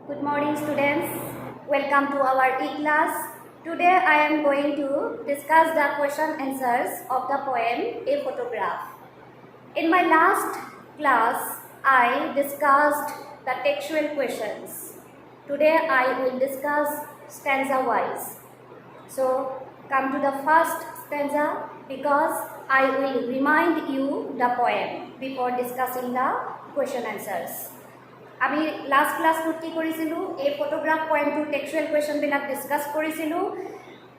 Good morning, students. Welcome to our e-class. Today I am going to discuss the question answers of the poem A Photograph. In my last class, I discussed the textual questions. Today I will discuss stanza-wise. So, come to the first stanza because I will remind you the poem before discussing the question answers. আমি last ক্লাছটোত কি কৰিছিলোঁ এই photograph পইণ্টটো টেক্সচুৱেল কুৱেশ্যনবিলাক discuss কৰিছিলোঁ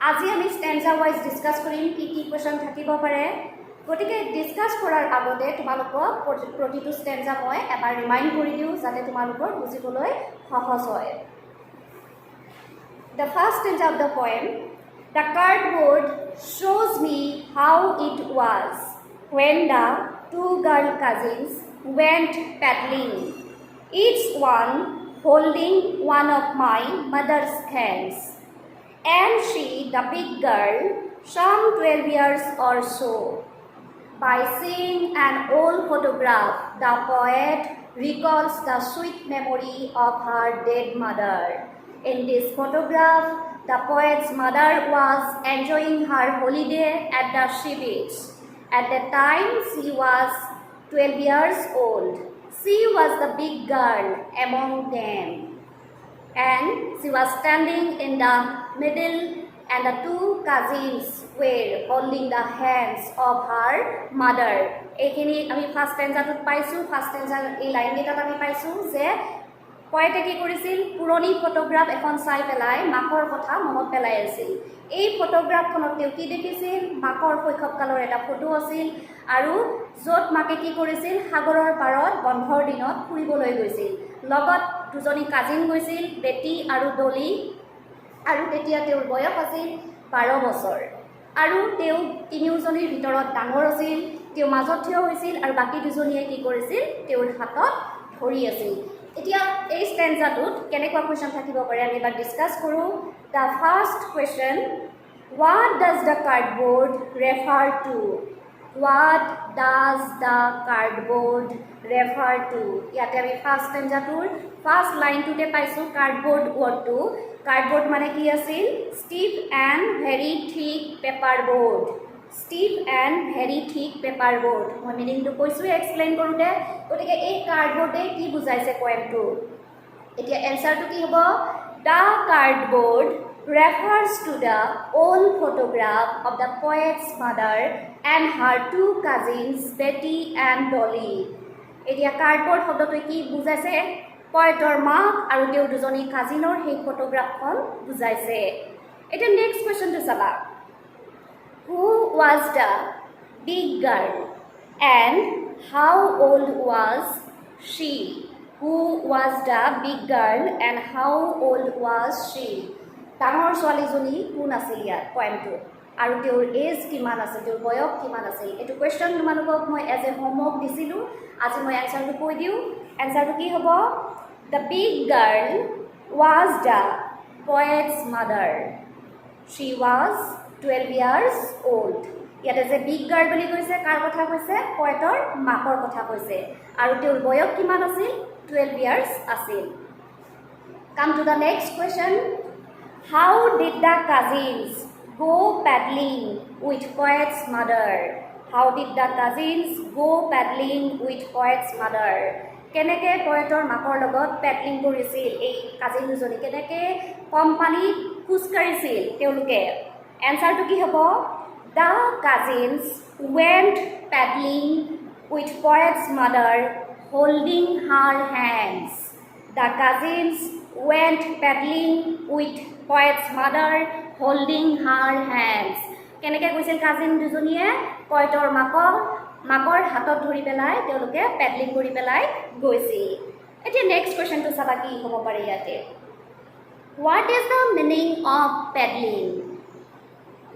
আজি আমি stanza wise discuss কৰিম কি কি কুৱেশ্যন থাকিব পাৰে গতিকে ডিছকাছ কৰাৰ আগতে তোমালোকক প্ৰতিটো ষ্টেঞ্জা মই এবাৰ ৰিমাইণ্ড কৰি দিওঁ যাতে তোমালোকৰ বুজিবলৈ সহজ হয় The first stanza of the poem The cardboard shows me how it was when the two girl cousins went paddling each one holding one of my mother's hands. And she, the big girl, some 12 years or so. By seeing an old photograph, the poet recalls the sweet memory of her dead mother. In this photograph, the poet's mother was enjoying her holiday at the sea beach. At the time, she was 12 years old. She was the big girl among them, and she was standing in the middle, and the two cousins were holding the hands of her mother. Ekhini ami first stanza tut paisu first stanza ei line eta ami paisu je poete ki korisil puroni photograph ekhon sai pelai makor kotha monot pelai asil ei photograph khonot teu ki dekhisil makor শৈশৱ কালৰ এটা photo আছিল আৰু যত মাকে কি কৰিছিল সাগৰৰ পাৰত বন্ধৰ দিনত ফুৰিবলৈ গৈছিল লগত দুজনী কাজিন গৈছিল বেটি আৰু ডলি আৰু তেতিয়া তেওঁৰ বয়স আছিল 12 বছৰ আৰু তেওঁ তিনিওজনীৰ ভিতৰত ডাঙৰ আছিল তেওঁ মাজত থিয় হৈছিল আৰু বাকি দুজনীয়ে কি কৰিছিল তেওঁৰ হাতত ধৰি আছিল এতিয়া এই ষ্টেঞ্জাটোত কেনেকুৱা কুৱেশ্যন থাকিব পাৰে আমি এবাৰ ডিছকাছ কৰোঁ The first question What does the cardboard refer to? What does the cardboard refer to? ইয়াতে আমি ফাৰ্ষ্ট ষ্টেঞ্জাটোৰ ফাৰ্ষ্ট লাইনটোতে পাইছোঁ কাৰ্ডবোৰ্ড ৱৰ্ডটো কাৰ্ডবোৰ্ড মানে কি আছিল ষ্টিফ এণ্ড ভেৰি থিক paper board stiff and very থিক পেপাৰ বোৰ্ড মই মিনিংটো কৈছোঁৱে এক্সপ্লেইন কৰোঁতে গতিকে এই কাৰ্ডবোৰ্ডে কি বুজাইছে পইণ্টটো এতিয়া এনচাৰটো কি হ'ব The cardboard refers to the old photograph of the poet's mother and her two cousins Betty and Dolly. এতিয়া কাৰ্ডবোৰ্ড শব্দটোৱে কি বুজাইছে পয়েটৰ মাক আৰু তেওঁৰ দুজনী কাজিনৰ সেই ফটোগ্ৰাফখন বুজাইছে এতিয়া নেক্সট কুৱেশ্যনটো চাবা Who was the big girl and how old was she? Who was the big girl and how old was she? ডাঙৰ ছোৱালীজনী কোন আছিল ইয়াত পইণ্টটো আৰু তেওঁৰ এজ কিমান আছিল তেওঁৰ বয়স কিমান আছিল এইটো কুৱেশ্যন তোমালোকক মই এজ এ হোমৱৰ্ক দিছিলোঁ আজি মই এনচাৰটো কৈ দিওঁ এনচাৰটো কি হ'ব The big girl was the poet's mother. She was 12 years old. ইয়াতে যে বিগ গাৰ্ল বুলি কৈছে কাৰ কথা কৈছে পয়েটৰ মাকৰ কথা কৈছে আৰু তেওঁৰ বয়স কিমান আছিল 12 years আছিল Come to the next question How did the cousins go paddling with poet's mother? How did the cousins go paddling with poet's mother? কেনেকৈ পয়েটৰ মাকৰ লগত পেডলিং কৰিছিল এই কাজিন দুজনী কেনেকৈ কম পানীত খোজকাঢ়িছিল তেওঁলোকে এনচাৰটো কি হ'ব The cousins went paddling with poet's mother holding her hands. The cousins went paddling with poet's mother holding her hands. কেনেকৈ গৈছিল কাজিন দুজনীয়ে পয়েটৰ মাকৰ হাতত ধৰি পেলাই তেওঁলোকে পেডলিং কৰি পেলাই গৈছিল এতিয়া নেক্সট কুৱেশ্যনটো চাবা কি হ'ব পাৰে ইয়াতে What is the meaning of paddling?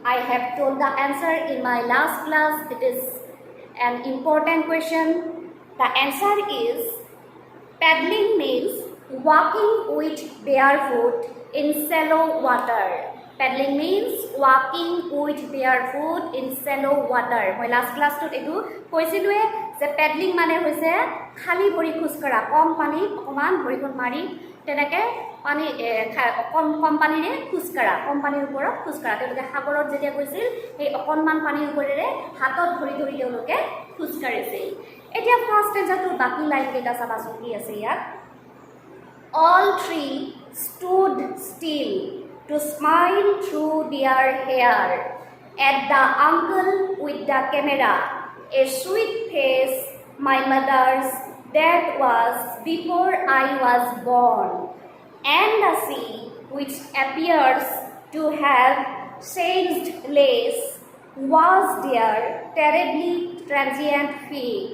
I have told the answer in my last class. It is an important question. The answer is paddling means walking with barefoot in shallow water. Paddling means walking with barefoot in shallow water. মই last class to edu koisilue je paddling mane hoise khali bori khus kara kom pani okoman bori kon mari তেনেকৈ পানী কম পানীৰে খোজকাঢ়া, কম পানীৰ ওপৰত খোজকাঢ়া। তেওঁলোকে সাগৰত যেতিয়া গৈছিল সেই অকণমান পানীৰ ওপৰেৰে হাতত ধৰি ধৰি তেওঁলোকে খোজকাঢ়িছিল। এতিয়া ফাৰ্ষ্ট ষ্টেঞ্জাটোৰ বাকী লাইনকেইটা চাবাচোন কি আছে ইয়াত। All three stood still to smile through their hair at the uncle with the camera, a sweet face, my mother's, that was before I was born, and the sea, which appears to have changed lace, was their terribly transient feat.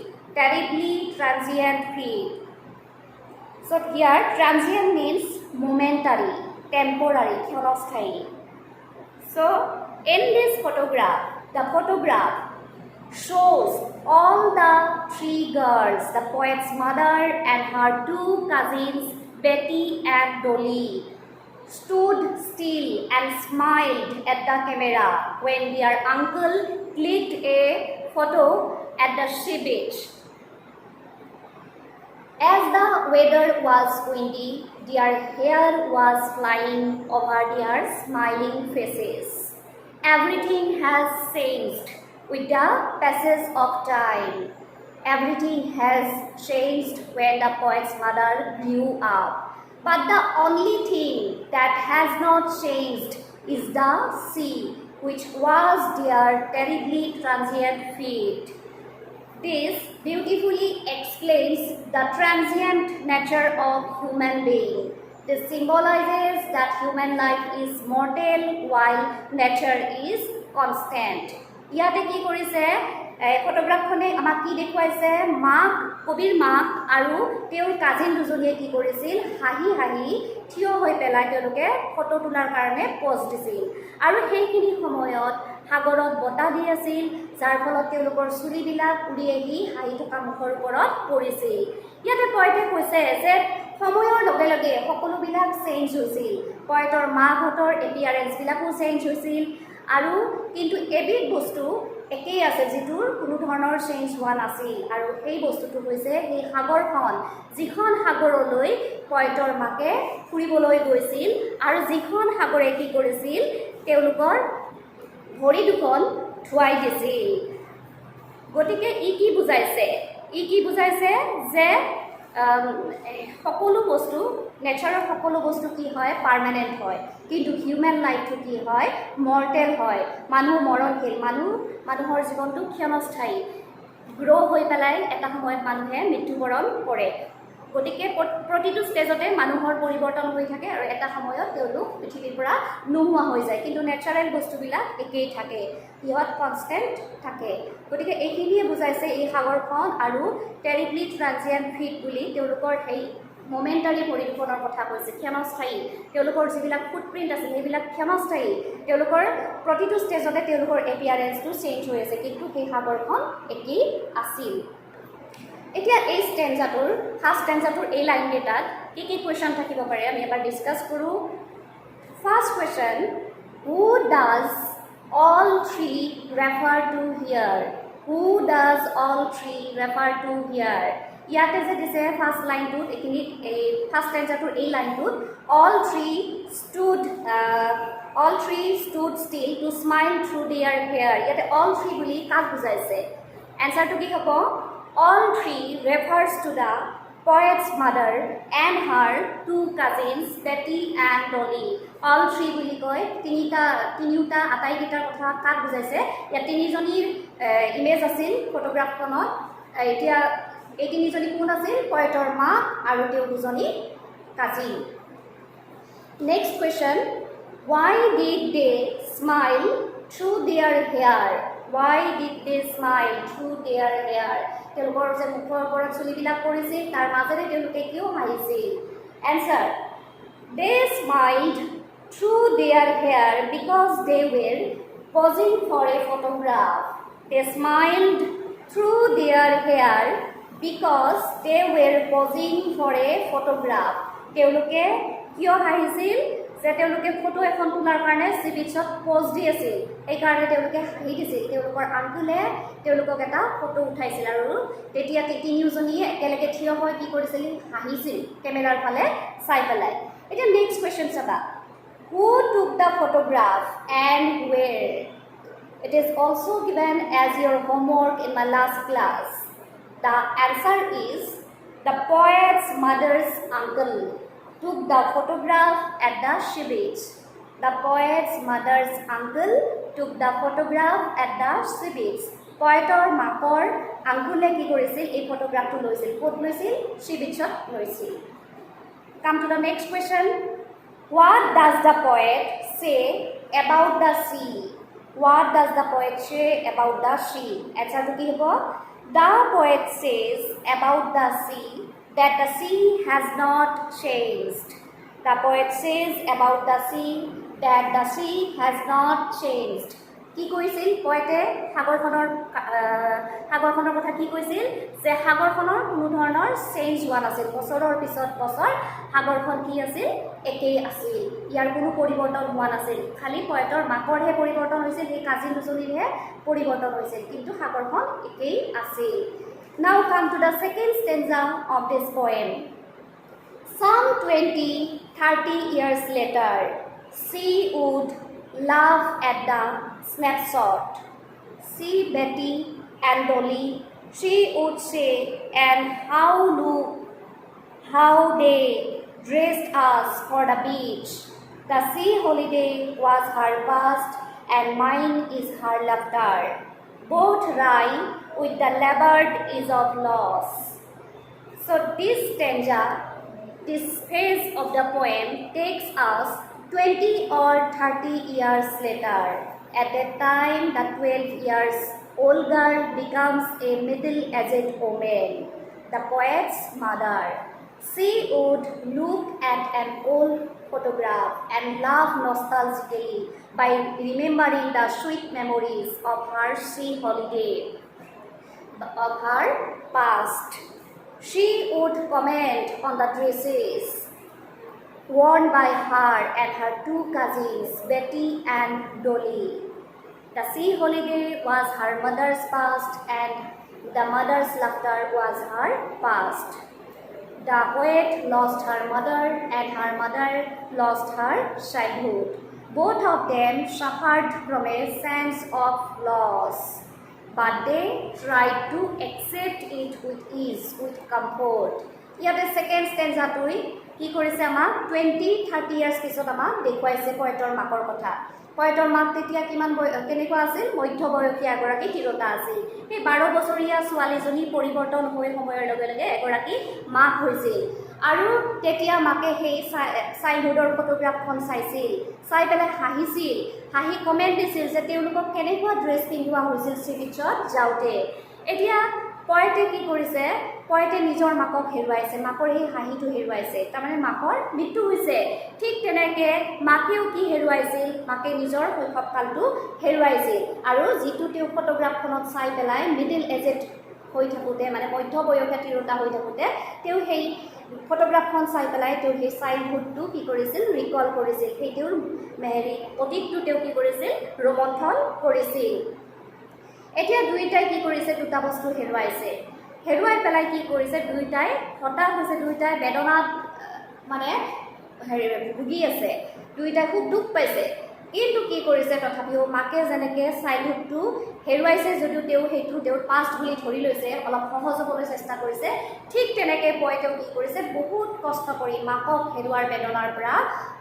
So here transient means momentary, temporary, ক্ষণস্থায়ী. So in this photograph, the photograph shows all the three girls, the poet's mother and her two cousins Betty and Dolly, stood still and smiled at the camera when their uncle clicked a photo at the sea beach. As the weather was windy, their hair was flying over their smiling faces. Everything has changed with the passage of time. Everything has changed when the poet's mother grew up. But the only thing that has not changed is the sea, which was their terribly transient feat. This beautifully explains the transient nature of human being. This symbolizes that human life is mortal while nature is constant. ইয়াতে কি কৰিছে ফটোগ্ৰাফখনে আমাক কি দেখুৱাইছে, মাক, কবিৰ মাক আৰু তেওঁৰ কাজিন দুজনীয়ে কি কৰিছিল, হাঁহি হাঁহি থিয় হৈ পেলাই তেওঁলোকে ফটো তোলাৰ কাৰণে পজ দিছিল। আৰু সেইখিনি সময়ত সাগৰত বতাহ দি আছিল, যাৰ ফলত তেওঁলোকৰ চুলিবিলাক উৰি আহি হাঁহি থকা মুখৰ ওপৰত পৰিছিল। ইয়াতে পইণ্টে কৈছে যে সময়ৰ লগে লগে সকলোবিলাক চেঞ্জ হৈছিল, পইণ্টৰ মাকহঁতৰ এপিয়াৰেঞ্চবিলাকো চেঞ্জ হৈছিল, আৰু কিন্তু এবিধ বস্তু একেই আছে যিটোৰ কোনো ধৰণৰ চেঞ্জ হোৱা নাছিল, আৰু সেই বস্তুটো হৈছে সেই সাগৰখন, যিখন সাগৰলৈ পইণ্টৰ মাকে ফুৰিবলৈ গৈছিল, আৰু যিখন সাগৰে কি কৰিছিল, তেওঁলোকৰ ভৰি দুখন ধুৱাই দিছিল। গতিকে ই কি বুজাইছে যে সকলো বস্তু, নেচাৰৰ সকলো বস্তু কি হয়, পাৰ্মানেণ্ট হয়, কিন্তু হিউমেন লাইফটো কি হয়, মৰ্টেল হয়। মানুহ মৰণশীল, মানুহৰ জীৱনটো ক্ষণস্থায়ী, গ্ৰ' হৈ পেলাই এটা সময়ত মানুহে মৃত্যুবৰণ কৰে। গতিকে প্ৰতিটো ষ্টেজতে মানুহৰ পৰিৱৰ্তন হৈ থাকে আৰু এটা সময়ত তেওঁলোক পৃথিৱীৰ পৰা নোহোৱা হৈ যায়, কিন্তু নেচাৰেল বস্তুবিলাক একেই থাকে, সিহঁত কনষ্টেণ্ট থাকে। গতিকে এইখিনিয়ে বুজাইছে এই সাগৰখন আৰু টেৰিবলি ট্ৰানজিয়েণ্ট ফিট বুলি তেওঁলোকৰ সেই মমেণ্টাৰী পৰিৱৰ্তনৰ কথা কৈছে, ক্ষণস্থায়ী। তেওঁলোকৰ যিবিলাক ফুটপ্ৰিণ্ট আছিল সেইবিলাক ক্ষণস্থায়ী, তেওঁলোকৰ প্ৰতিটো ষ্টেজতে তেওঁলোকৰ এপিয়াৰেঞ্চটো চেঞ্জ হৈ আছে, কিন্তু সেই সাগৰখন একেই আছিল। এতিয়া এই ষ্টেঞ্জাটোৰ ফাৰ্ষ্ট ষ্টেঞ্জাটোৰ এই লাইনকেইটাত কি কি কুৱেশ্যন থাকিব পাৰে আমি এবাৰ ডিছকাছ কৰোঁ। First question, who does all three refer to here? Who does all three refer to here? ইয়াতে যে দিছে ফাৰ্ষ্ট লাইনটোত, এইখিনিত এই ফাৰ্ষ্ট ষ্টেঞ্জাটোৰ এই লাইনটোত all three stood still to smile through their hair, ইয়াতে অল থ্ৰী বুলি কাক বুজাইছে? এনচাৰটো কি হ'ব? All three refers to the poet's mother and her two cousins Betty and Dolly. All three বুলি কয় তিনিওটা আটাইকেইটাৰ কথা কাক বুজাইছে? ইয়াত তিনিজনীৰ ইমেজ আছিল ফটোগ্ৰাফখনত। এতিয়া এই তিনিজনী কোন আছিল? পয়েটৰ মা আৰু তেওঁ দুজনী cousin. Next question, why did they smile through their hair? Why did they smile through their hair? তেওঁলোকৰ যে মুখৰ ওপৰত চুলিবিলাক পৰিছিল তাৰ মাজেৰে তেওঁলোকে কিয় হাঁহিছিল? Answer, they smiled through their hair because they were posing for a photograph. They smiled through their hair because they were posing for a photograph. তেওঁলোকে কিয় হাঁহিছিল? যে তেওঁলোকে ফটো এখন তোলাৰ কাৰণে চি বিচত প'জ দি আছিল সেইকাৰণে তেওঁলোকে হাঁহি দিছিল তেওঁলোকৰ আংকুলে তেওঁলোকক এটা ফটো উঠাইছিল আৰু তেতিয়া তিনিওজনীয়ে একেলগে থিয় হৈ কি কৰিছিল হাঁহিছিল কেমেৰাৰ ফালে চাই পেলাই এতিয়া নেক্সট কুৱেশ্যন চাবা who took the photograph and where It is also given as your homework in my last class. The answer is the poet's mother's uncle took the photograph at the sea beach. The poet's mother's uncle took the photograph at the sea beach. Poetor makor uncle ki korisil ei photograph tu loisil kot loisil sea beach ot loisil. Come to the next question. What does the poet say about the sea? What does the poet say about the sea? Answer to ki hobo? The poet says about the sea that the sea has not changed. The poet says about the sea that the sea has not changed. কি কৈছিল পয়েটে সাগৰখনৰ কথা কি কৈছিল যে সাগৰখনৰ কোনো ধৰণৰ change হোৱা নাছিল বছৰৰ পিছত বছৰ সাগৰখন কি আছিল একেই আছিল ইয়াৰ কোনো পৰিৱৰ্তন হোৱা নাছিল খালি পয়েটৰ মাকৰহে পৰিৱৰ্তন হৈছিল সেই কাজিন দুজনীৰহে পৰিৱৰ্তন হৈছিল কিন্তু সাগৰখন একেই আছিল Now come to the second stanza of this poem. Some 20-30 years later, she would laugh at the snapshot. See Betty and Dolly, she would say, and how they dressed us for the beach. The sea holiday was her past, and mine is her laughter. Both rhyme with the labored is of loss. So this stanza, this phase of the poem takes us 20 or 30 years later. At that time, the 12 years old girl becomes a middle-aged woman, the poet's mother. She would look at an old photograph and laugh nostalgically by remembering the sweet memories of her sea holiday, of her past. She would comment on the dresses worn by her and her two cousins, Betty and Dolly. The sea holiday was her mother's past and the mother's laughter was her past. The poet lost her mother and her mother lost her childhood. Both of them suffered from a sense of loss, but they tried to accept it with ease, with comfort. ইয়াতে second স্টেঞ্জাটোই কি কৰিছে আমাক 20-30 years পিছত আমাক দেখুৱাইছে পয়েটৰ মাকৰ কথা পয়েটৰ মাক তেতিয়া কিমান কেনেকুৱা আছিল মধ্যবয়সীয়া এগৰাকী তিৰোতা আছিল এই 12 বছৰীয়া ছোৱালীজনী পৰিৱৰ্তন হৈ সময়ৰ লগে লগে এগৰাকী মাক হৈছিল আৰু তেতিয়া মাকে সেই চাইল্ডহুডৰ ফটোগ্ৰাফখন চাইছিল চাই পেলাই হাঁহিছিল হাঁহি কমেণ্ট দিছিল যে তেওঁলোকক কেনেকুৱা ড্ৰেছ পিন্ধোৱা হৈছিল চি বিচত যাওঁতে এতিয়া পয়েটে কি কৰিছে পয়েটে নিজৰ মাকক হেৰুৱাইছে মাকৰ এই হাঁহিটো হেৰুৱাইছে তাৰমানে মাকৰ মৃত্যু হৈছে ঠিক তেনেকৈ মাকেও কি হেৰুৱাইছিল মাকে নিজৰ শৈশৱকালটো হেৰুৱাইছিল আৰু যিটো তেওঁ ফটোগ্ৰাফখনত চাই পেলাই মিডিল এজেড হৈ থাকোঁতে মানে মধ্যবয়সীয়া তিৰোতা হৈ থাকোঁতে তেওঁ সেই ফটোগ্ৰাফখন চাই পেলাই তেওঁ সেই চাইল্ডহুডটো কি কৰিছিল ৰিকল কৰিছিল সেই তেওঁৰ অতীতটো তেওঁ কি কৰিছিল ৰোমন্থন কৰিছিল এতিয়া দুইটাই কি কৰিছে দুটা বস্তু হেৰুৱাইছে হেৰুৱাই পেলাই কি কৰিছে দুইটাই হতাশ হৈছে দুইটাই বেদনাত মানে ভুগি আছে দুইটাই খুব দুখ পাইছে কিন্তু কি কৰিছে তথাপিও মাকে যেনেকৈ চাইল্ডহুডটো হেৰুৱাইছে যদিও তেওঁ সেইটো তেওঁৰ পাষ্ট বুলি ধৰি লৈছে অলপ সহজ হ'বলৈ চেষ্টা কৰিছে ঠিক তেনেকৈ পয়েটেও কি কৰিছে বহুত কষ্ট কৰি মাকক হেৰুৱাৰ বেদনাৰ পৰা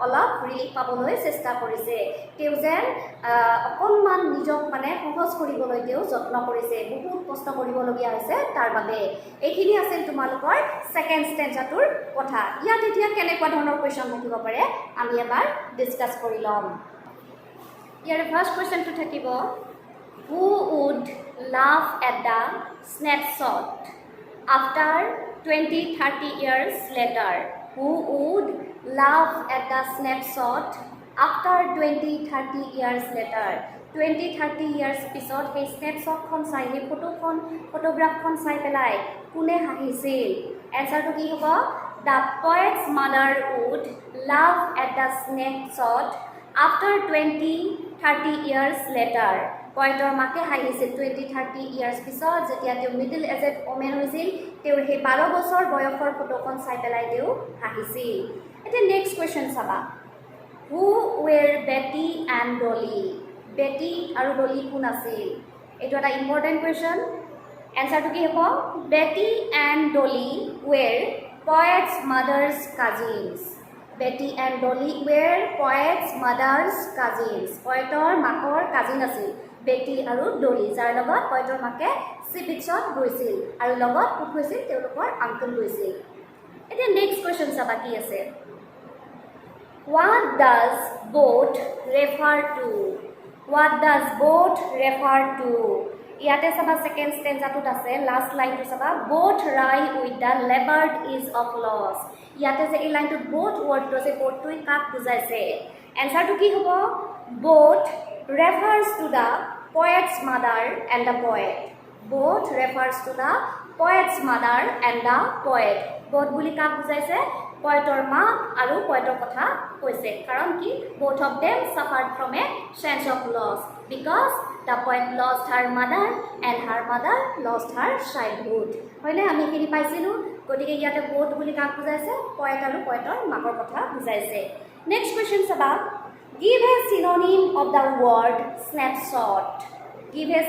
অলপ ৰিলিফ পাবলৈ চেষ্টা কৰিছে তেওঁ যেন অকণমান নিজক মানে সহজ কৰিবলৈ তেওঁ যত্ন কৰিছে বহুত কষ্ট কৰিবলগীয়া হৈছে তাৰ বাবে এইখিনি আছিল তোমালোকৰ ছেকেণ্ড ষ্টেঞ্জাটোৰ কথা ইয়াত এতিয়া কেনেকুৱা ধৰণৰ কুৱেশ্যন থাকিব পাৰে আমি এবাৰ ডিছকাছ কৰি ল'ম ইয়াৰ ফাৰ্ষ্ট কুৱেশ্যনটো থাকিব Who would laugh at the snapshot after 20-30 years later? Who would laugh at the snapshot after 20-30 years later? 20-30 years পিছত সেই স্নেপশ্বটখন চাই সেই ফটোগ্ৰাফখন চাই পেলাই কোনে হাঁহিছিল এনচাৰটো কি হ'ব The poet's mother would laugh at the snapshot after 20-30 years later. পয়েটৰ মাকে হাঁহিছিল 20-30 years পিছত যেতিয়া তেওঁ মিডল এজেড ওমেন হৈছিল তেওঁৰ সেই 12 বছৰ বয়সৰ ফটোখন চাই পেলাই তেওঁ হাঁহিছিল এতিয়া নেক্সট কোৱেশ্চন চাবা হু ওৱেৰ বেটি এণ্ড ডলি বেটি আৰু ডলি কোন আছিল এইটো এটা ইম্পৰ্টেণ্ট কুৱেশ্যন এনচাৰটো কি হ'ব Betty and Dolly were poet's mother's cousins Betty and Dolly were poet's mother's cousins পয়েটৰ মাকৰ কাজিন আছিল বেটি আৰু ডলি যাৰ লগত পয়েটৰ মাকে চি বিচত গৈছিল আৰু লগত কোন গৈছিল তেওঁলোকৰ আংকল গৈছিল এতিয়া নেক্সট কুৱেশ্যন চাবা কি আছে What does boat refer to? What does boat refer to? ইয়াতে চাবা সেকেন্ড স্টেঞ্জাটোত আছে লাস্ট লাইনটো চাবা boat ride with the labored is of loss ইয়াতে যে এই লাইনটোত boat ওয়ার্ডটো আছে boatটো কাক বুজাইছে এনসারটো কি হ'ব boat refers to the poet's mother and the poet boat refers to the poet's mother and the poet boat বুলি কাক বুজাইছে poetor ma aru poetor kotha koise karon ki both of them suffered from a sense of loss because the poet lost her mother and her mother lost her childhood hoile ami kini paisilu gotike yate both buli kak bujaise poet aru poetor makor kotha bujaise next question saba give a synonym of the word snapshot give a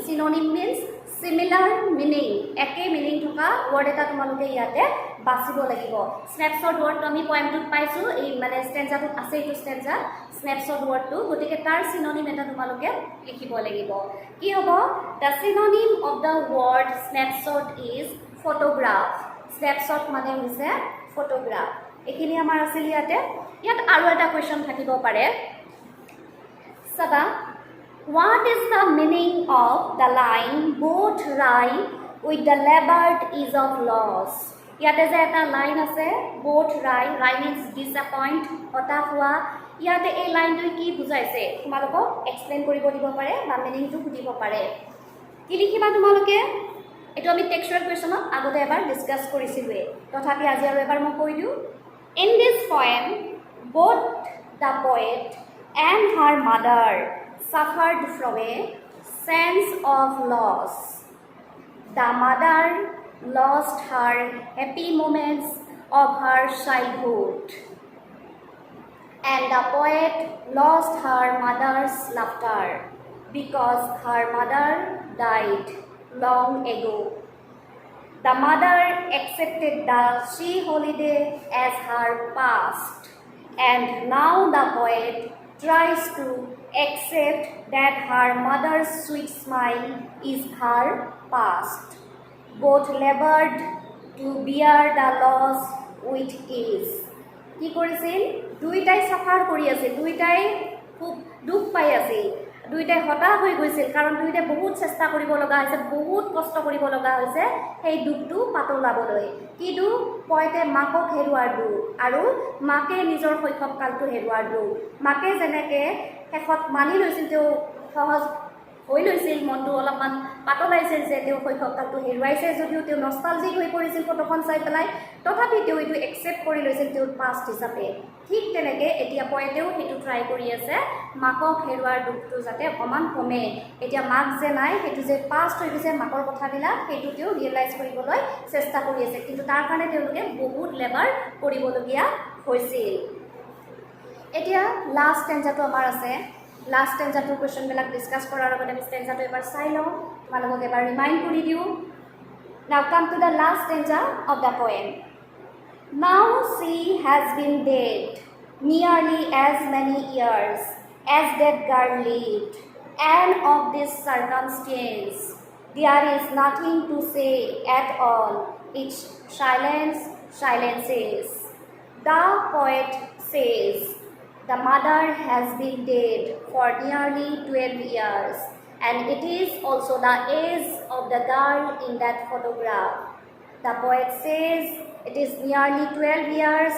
synonym means similar meaning একে meaning থকা word এটা তোমালোকে ইয়াতে বাছিব লাগিব snapshot ওয়ার্ডটো আমি পয়েমটোত পাইছো এই মানে স্টেঞ্জাটোত আছে এইটো স্টেঞ্জা স্ন্যাপশট ওয়ার্ডটো গতিকে তাৰ সিনোনিম এটা তোমালোকে লিখিব লাগিব কি হ'ব the synonym of the word snapshot is photograph snapshot মানে হৈছে photograph এখিনি আমাৰ আছিল ইয়াত আৰু এটা কোৱেশ্চন থাকিব পাৰে সবা What is the meaning of the line boat ride with the labored is of loss? Yate je eta line ase boat ride means disappoint hota hua yate ei line to ki bujaise tumaloko explain koribo dibo pare ba meaning to budibo pare ki likhiba tumaloke eto ami textual question agote ebar discuss korisilwe tothapi aji aru ebar moi koi diu in this poem both the poet and her mother suffered from a sense of loss. The mother lost her happy moments of her childhood, and the poet lost her mother's laughter because her mother died long ago. The mother accepted the sea holiday as her past, and now the poet tries to accept that her mother's sweet smile is her past. Both labored to bear the loss with ease. কি কৰিছিল দুইটাই সাফাৰ কৰি আছিল দুইটাই খুব দুখ পাই আছিল দুইটাই হতাশ হৈ গৈছিল কাৰণ দুইটাই বহুত চেষ্টা কৰিব লগা হৈছে বহুত কষ্ট কৰিব লগা হৈছে সেই দুখটো পাতলাবলৈ কি দুখ পয়তে মাকক হেৰুৱাৰ দুখ আৰু মাকে নিজৰ শৈশৱ কালটো হেৰুৱাৰ দুখ মাকে যেনেকে শেষত মানি লৈছিল তেওঁ সহজ হৈ লৈছিল মনটো অলপমান পাতলাইছিল যে তেওঁ শৈশৱকালটো হেৰুৱাইছে যদিও তেওঁ নষ্টালজিক হৈ পৰিছিল ফটোখন চাই পেলাই তথাপি তেওঁ এইটো একচেপ্ট কৰি লৈছিল তেওঁৰ পাষ্ট হিচাপে ঠিক তেনেকৈ এতিয়া পয়েতেও সেইটো ট্ৰাই কৰি আছে মাকক হেৰুৱাৰ দুখটো যাতে অকণমান কমে এতিয়া মাক যে নাই সেইটো যে পাষ্ট হৈ গৈছে মাকৰ কথাবিলাক সেইটো তেওঁ ৰিয়েলাইজ কৰিবলৈ চেষ্টা কৰি আছে কিন্তু তাৰ কাৰণে তেওঁলোকে বহুত লেবাৰ কৰিবলগীয়া হৈছিল এতিয়া লাষ্ট ষ্টেঞ্জাটো আমাৰ আছে লাষ্ট ষ্টেঞ্জাটোৰ কুৱেশ্যনবিলাক ডিছকাছ কৰাৰ আগতে আমি ষ্টেঞ্জাটো এবাৰ চাই লওঁ তোমালোকক এবাৰ ৰিমাইণ্ড কৰি দিওঁ now come to the last stanza of the poem now she has been dead nearly as many years as that girl lived and of this circumstance there is nothing to say at all its silences the poet says the mother has been dead for nearly 12 years and it is also the age of the girl in that photograph. The poet says it is nearly 12 years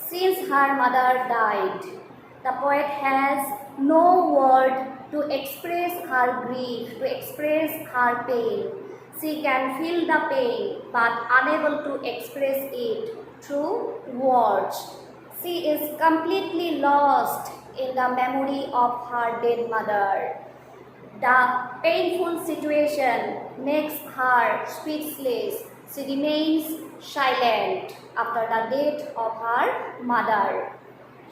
since her mother died. The poet has no word to express her grief, to express her pain. She can feel the pain but unable to express it through words. she is completely lost in the memory of her dead mother. The painful situation makes her speechless. She remains silent after the death of her mother.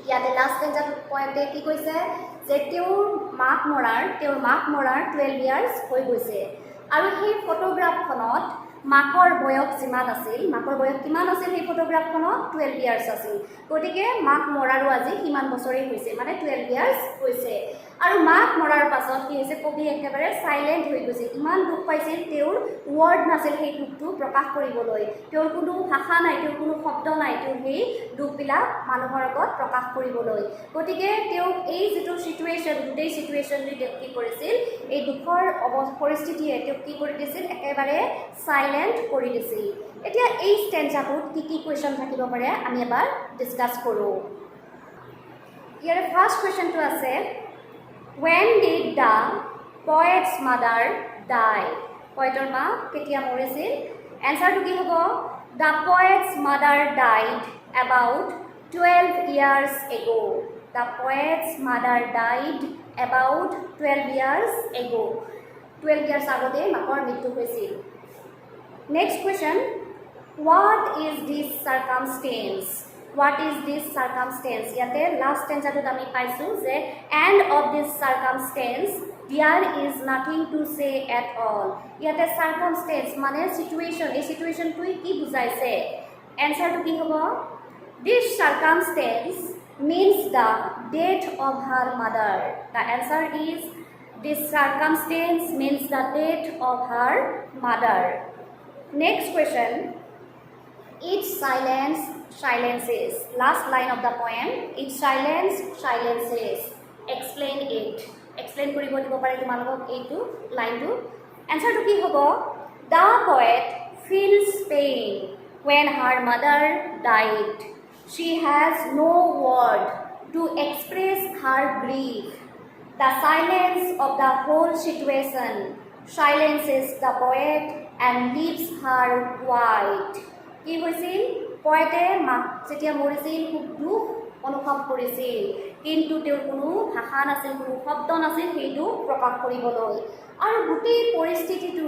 ইয়াতে last ষ্টেঞ্জাত পইণ্টে কি কৈছে যে তেওঁৰ মাক মৰাৰ 12 years হৈ গৈছে আৰু সেই ফটোগ্ৰাফখনত মাকৰ বয়স যিমান আছিল মাকৰ বয়স কিমান আছিল সেই ফটোগ্ৰাফখনত 12 ইয়াৰ্ছ আছিল গতিকে মাক মৰাৰো আজি কিমান বছৰেই হৈছে মানে 12 ইয়াৰ্ছ হৈছে আৰু মাক মৰাৰ পাছত কি হৈছে কবি একেবাৰে সাইলেন্ট হৈ গৈছে ইমান দুখ পাইছিল তেওঁৰ ৱৰ্ড নাছিল সেই দুখটো প্ৰকাশ কৰিবলৈ তেওঁৰ কোনো ভাষা নাই তেওঁৰ কোনো শব্দ নাই তেওঁৰ সেই দুখবিলাক মানুহৰ আগত প্ৰকাশ কৰিবলৈ গতিকে তেওঁ এই যেটো সিচুৱেচন গোটেই সিচুৱেচনটো তেওঁ কি কৰিছিল এই দুখৰ পৰিস্থিতিয়ে তেওঁ কি কৰি দিছিল একেবাৰে সাইলেন্ট কৰি দিছিল এতিয়া এই ষ্টেঞ্জাটোত কি কোৱেশ্চন থাকিব পাৰে আমি এবাৰ ডিসকাস কৰোঁ ইয়াৰ ফাৰ্স্ট কোৱেশ্চনটো আছে When did the poet's mother die? Poetor ma ketia morisil? Answer to ki hobo? The poet's mother died about 12 years ago. The poet's mother died about 12 years ago. 12 years agote makor mittu hoisil. Next question. What is this circumstance? What is this circumstance? Yate last stanza to ami paisu je end of this circumstance there is nothing to say at all. Yate circumstance mane situation a situation tu ki bujaise answer to ki hobo this circumstance means the death of her mother. The answer is this circumstance means the death of her mother. Next question. Each silence silences. Last line of the poem. Each silence silences. Explain it. Explain koribo dibo pare tumalok eitu line tu. Answer to ki hobo? The poet feels pain when her mother died. She has no word to express her grief. The silence of the whole situation silences the poet and leaves her quiet. কি হৈছিল পয়েটে যেতিয়া মৰিছিল খুব দুখ অনুভৱ কৰিছিল কিন্তু তেওঁৰ কোনো ভাষা নাছিল কোনো শব্দ নাছিল সেইটো প্ৰকাশ কৰিবলৈ আৰু গোটেই পৰিস্থিতিটো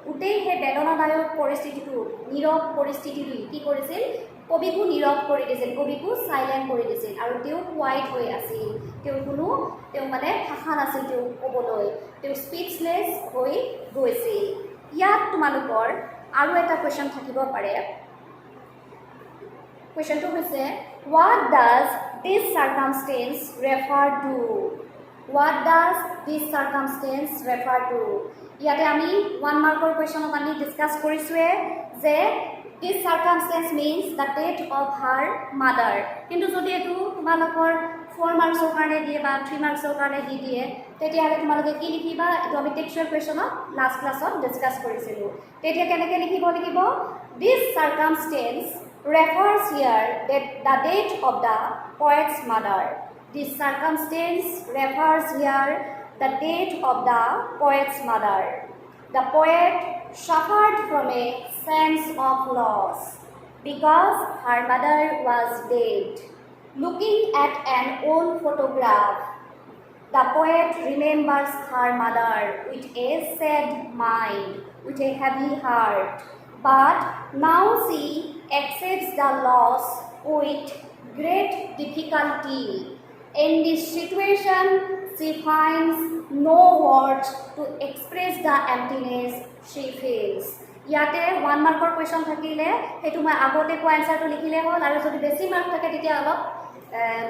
গোটেই হে বেদনাদায়ক পৰিস্থিতিটো নীৰৱ পৰিস্থিতিটো কি কৰিছিল কবিকো নীৰৱ কৰি দিছিল কবিকো সাইলেন্ট কৰি দিছিল আৰু তেওঁ কোৱাইট হৈ আছিল তেওঁ মানে ভাষা নাছিল তেওঁ ক'বলৈ তেওঁ স্পীচলেছ হৈ গৈছিল ইয়াত তোমালোকৰ আৰু এটা কোৱেশ্চন থাকিব পাৰে Question 2 is what does this circumstance refer to? What does this circumstance refer to? Yate ami 1 mark question ani discuss korisue je this circumstance means the death of her mother. Kintu jodi etu tumalokor 4 marks karone diye ba 3 marks karone di diye tetia hale tumaloke ki likhiba etu ami textual question last class discuss korisilu tetia keneke likhibo likibo this circumstance refers here that the death of the poet's mother. This circumstance refers here the death of the poet's mother. The poet suffered from a sense of loss because her mother was dead. Looking at an old photograph, the poet remembers her mother with a sad mind, with a heavy heart. But now she accepts the loss with great difficulty. In this situation, she finds no words to express the emptiness she feels. Yate 1 mark question thakile hetu mai agote ko answer to likhile hol aru jodi besi mark thake titia alop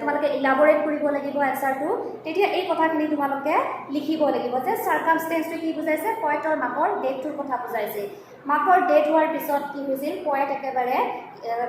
তোমালোকে ইলাবৰেট কৰিব লাগিব আনসাৰটো তেতিয়া এই কথাখিনি তোমালোকে লিখিব লাগিব যে সাৰ্কামস্টেন্সটো কি বুজাইছে পয়েটৰ মাকৰ ডেথটোৰ কথা বুজাইছে মাকৰ ডেথ হোৱাৰ পিছত কি হৈছিল পয়েট একেবাৰে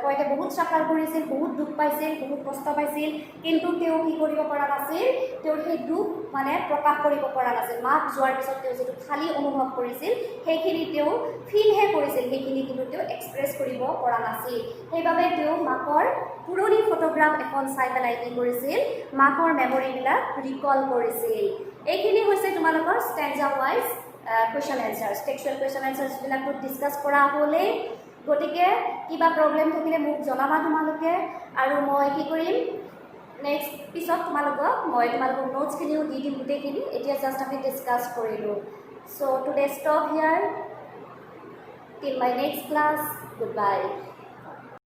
পয়েটে বহুত সাফাৰ কৰিছিল বহুত দুখ পাইছিল বহুত কষ্ট পাইছিল কিন্তু তেওঁ কি কৰিব পৰা নাছিল তেওঁৰ সেই দুখ মানে প্ৰকাশ কৰিব পৰা নাছিল মাক যোৱাৰ পিছত তেওঁ যেটো খালি অনুভৱ কৰিছিল সেইখিনি তেওঁ ফিলহে কৰিছিল সেইখিনি কিন্তু তেওঁ এক্সপ্ৰেছ কৰিব পৰা নাছিল সেইবাবে তেওঁ মাকৰ পুৰণি ফটোগ্ৰাফ এখন চাই পেলাই কি কৰিছিল মাকৰ মেমৰিবিলাক ৰিকল কৰিছিল এইখিনি হৈছে তোমালোকৰ stanza wise question answers textual question answers বিলাক ডিসকাস কৰা হলে গতিকে কিবা প্ৰব্লেম থাকিলে মোক জনাবা তোমালোকে আৰু মই কি কৰিম নেক্সট পিছত তোমালোকক নোটছখিনিও দি দিম গোটেইখিনি এতিয়া জাষ্ট আমি ডিছকাছ কৰিলোঁ চ' today stop here till my next class good bye